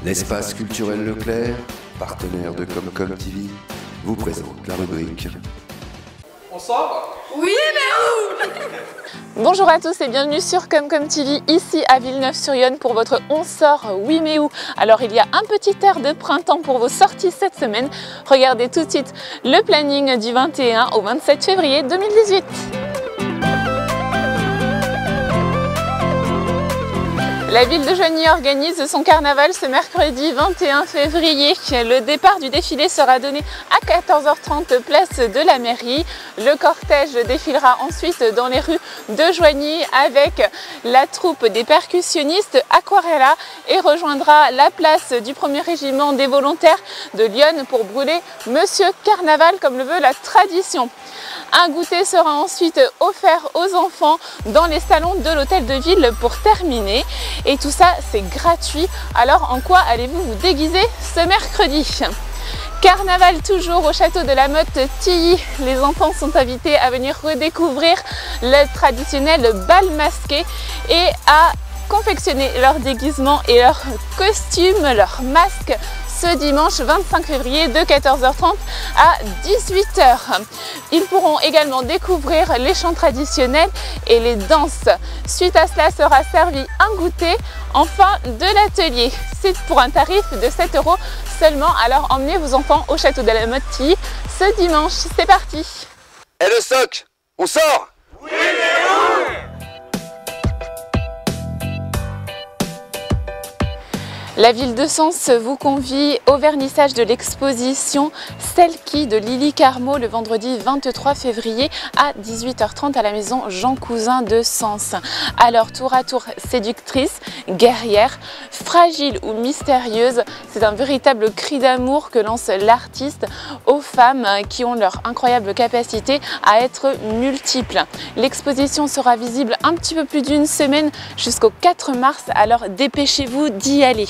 L'espace culturel Leclerc, partenaire de Comcom TV, vous présente la rubrique. On sort? Oui, mais où? Bonjour à tous et bienvenue sur Comcom TV, ici à Villeneuve-sur-Yonne pour votre On sort, oui mais où? Alors il y a un petit air de printemps pour vos sorties cette semaine. Regardez tout de suite le planning du 21 au 27 février 2018. La ville de Joigny organise son carnaval ce mercredi 21 février. Le départ du défilé sera donné à 14h30 place de la mairie. Le cortège défilera ensuite dans les rues de Joigny avec la troupe des percussionnistes Aquarella et rejoindra la place du 1er régiment des volontaires de Lyon pour brûler Monsieur Carnaval comme le veut la tradition. Un goûter sera ensuite offert aux enfants dans les salons de l'hôtel de ville pour terminer. Et tout ça, c'est gratuit. Alors, en quoi allez-vous vous déguiser ce mercredi? Carnaval toujours au château de la Motte-Tilly. Les enfants sont invités à venir redécouvrir le traditionnel bal masqué et à confectionner leur déguisement et leurs costumes, leurs masques ce dimanche 25 février de 14h30 à 18h. Ils pourront également découvrir les chants traditionnels et les danses. Suite à cela sera servi un goûter en fin de l'atelier. C'est pour un tarif de 7 € seulement. Alors emmenez vos enfants au château de la Motte-Tilly ce dimanche. C'est parti. Et le soc, on sort? Oui, mais où? La ville de Sens vous convie au vernissage de l'exposition Celle qui de Lily Carmo le vendredi 23 février à 18h30 à la maison Jean Cousin de Sens. Alors tour à tour séductrice, guerrière, fragile ou mystérieuse, c'est un véritable cri d'amour que lance l'artiste aux femmes qui ont leur incroyable capacité à être multiples. L'exposition sera visible un petit peu plus d'une semaine jusqu'au 4 mars, alors dépêchez-vous d'y aller.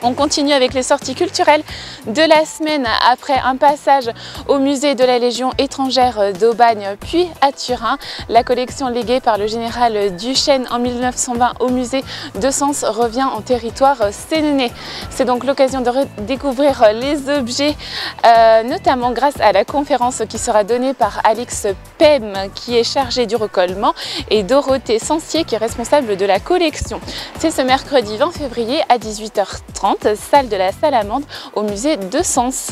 On continue avec les sorties culturelles de la semaine après un passage au musée de la Légion étrangère d'Aubagne puis à Turin. La collection léguée par le général Duchesne en 1920 au musée de Sens revient en territoire sénénais. C'est donc l'occasion de redécouvrir les objets, notamment grâce à la conférence qui sera donnée par Alix Pem qui est chargée du recollement et Dorothée Sensier qui est responsable de la collection. C'est ce mercredi 20 février à 18h30. Salle de la Salamandre au musée de Sens.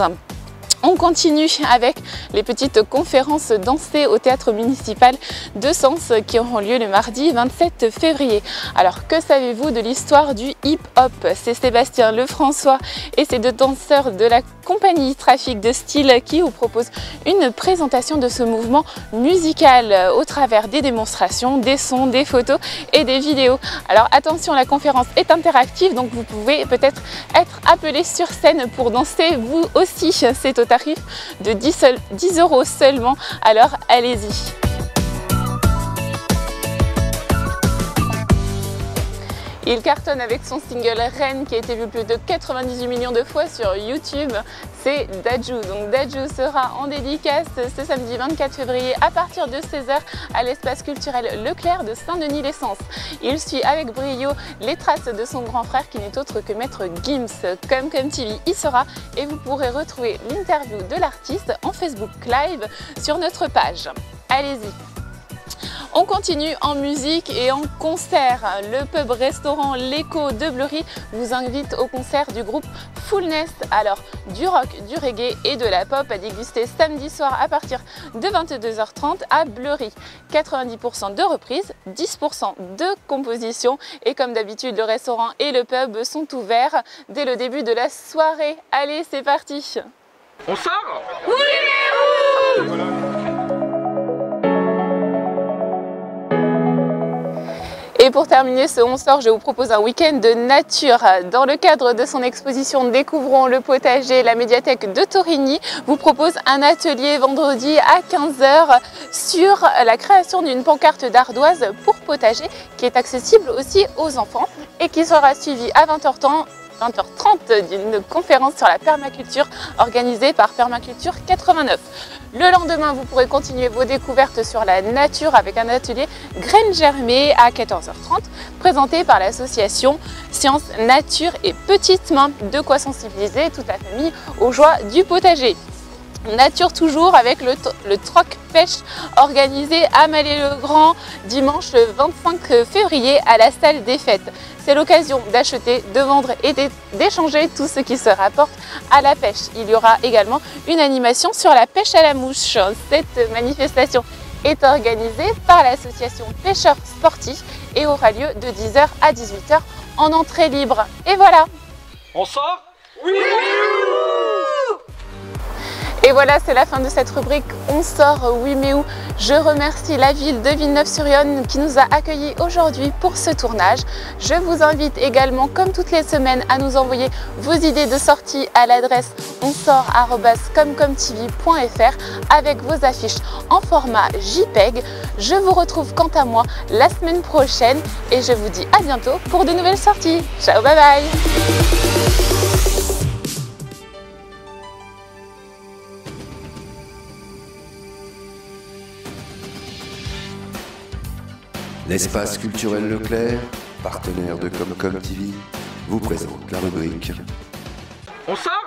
On continue avec les petites conférences dansées au théâtre municipal de Sens qui auront lieu le mardi 27 février. Alors que savez-vous de l'histoire du hip-hop? C'est Sébastien Lefrançois et ses deux danseurs de la compagnie Trafic de Style qui vous proposent une présentation de ce mouvement musical au travers des démonstrations, des sons, des photos et des vidéos. Alors attention, la conférence est interactive donc vous pouvez peut-être être appelé sur scène pour danser vous aussi. C'est au tarif de 10 € seulement, alors allez-y. Il cartonne avec son single Reine qui a été vu plus de 98 millions de fois sur YouTube. C'est Dadju. Donc Dadju sera en dédicace ce samedi 24 février à partir de 16h à l'espace culturel Leclerc de Saint-Denis-les-Sens. Il suit avec brio les traces de son grand frère qui n'est autre que Maître Gims. Comcom TV y sera et vous pourrez retrouver l'interview de l'artiste en Facebook Live sur notre page. Allez-y. On continue en musique et en concert. Le pub-restaurant L'Echo de Bleury vous invite au concert du groupe Fullness. Alors, du rock, du reggae et de la pop à déguster samedi soir à partir de 22h30 à Bleury. 90% de reprises, 10% de composition. Et comme d'habitude, le restaurant et le pub sont ouverts dès le début de la soirée. Allez, c'est parti! On sort? Oui, mais où? Voilà. Et pour terminer ce On sort, je vous propose un week-end de nature. Dans le cadre de son exposition Découvrons le potager, la médiathèque de Torigny vous propose un atelier vendredi à 15h sur la création d'une pancarte d'ardoise pour potager qui est accessible aussi aux enfants et qui sera suivi à 20h30 20h30 d'une conférence sur la permaculture organisée par Permaculture 89. Le lendemain, vous pourrez continuer vos découvertes sur la nature avec un atelier graines germées à 14h30 présenté par l'association Sciences, Nature et Petites Mains. De quoi sensibiliser toute la famille aux joies du potager. Nature toujours avec le troc pêche organisé à Mallet-le-Grand dimanche le 25 février à la salle des fêtes. C'est l'occasion d'acheter, de vendre et d'échanger tout ce qui se rapporte à la pêche. Il y aura également une animation sur la pêche à la mouche. Cette manifestation est organisée par l'association Pêcheurs Sportifs et aura lieu de 10h à 18h en entrée libre. Et voilà! On sort? Oui! Et voilà, c'est la fin de cette rubrique On sort, oui mais où. Je remercie la ville de Villeneuve-sur-Yonne qui nous a accueillis aujourd'hui pour ce tournage. Je vous invite également, comme toutes les semaines, à nous envoyer vos idées de sortie à l'adresse onsort@comcomtv.fr avec vos affiches en format JPEG. Je vous retrouve quant à moi la semaine prochaine et je vous dis à bientôt pour de nouvelles sorties. Ciao, bye bye! L'espace culturel Leclerc, partenaire de Comcom TV, vous présente la rubrique On sort?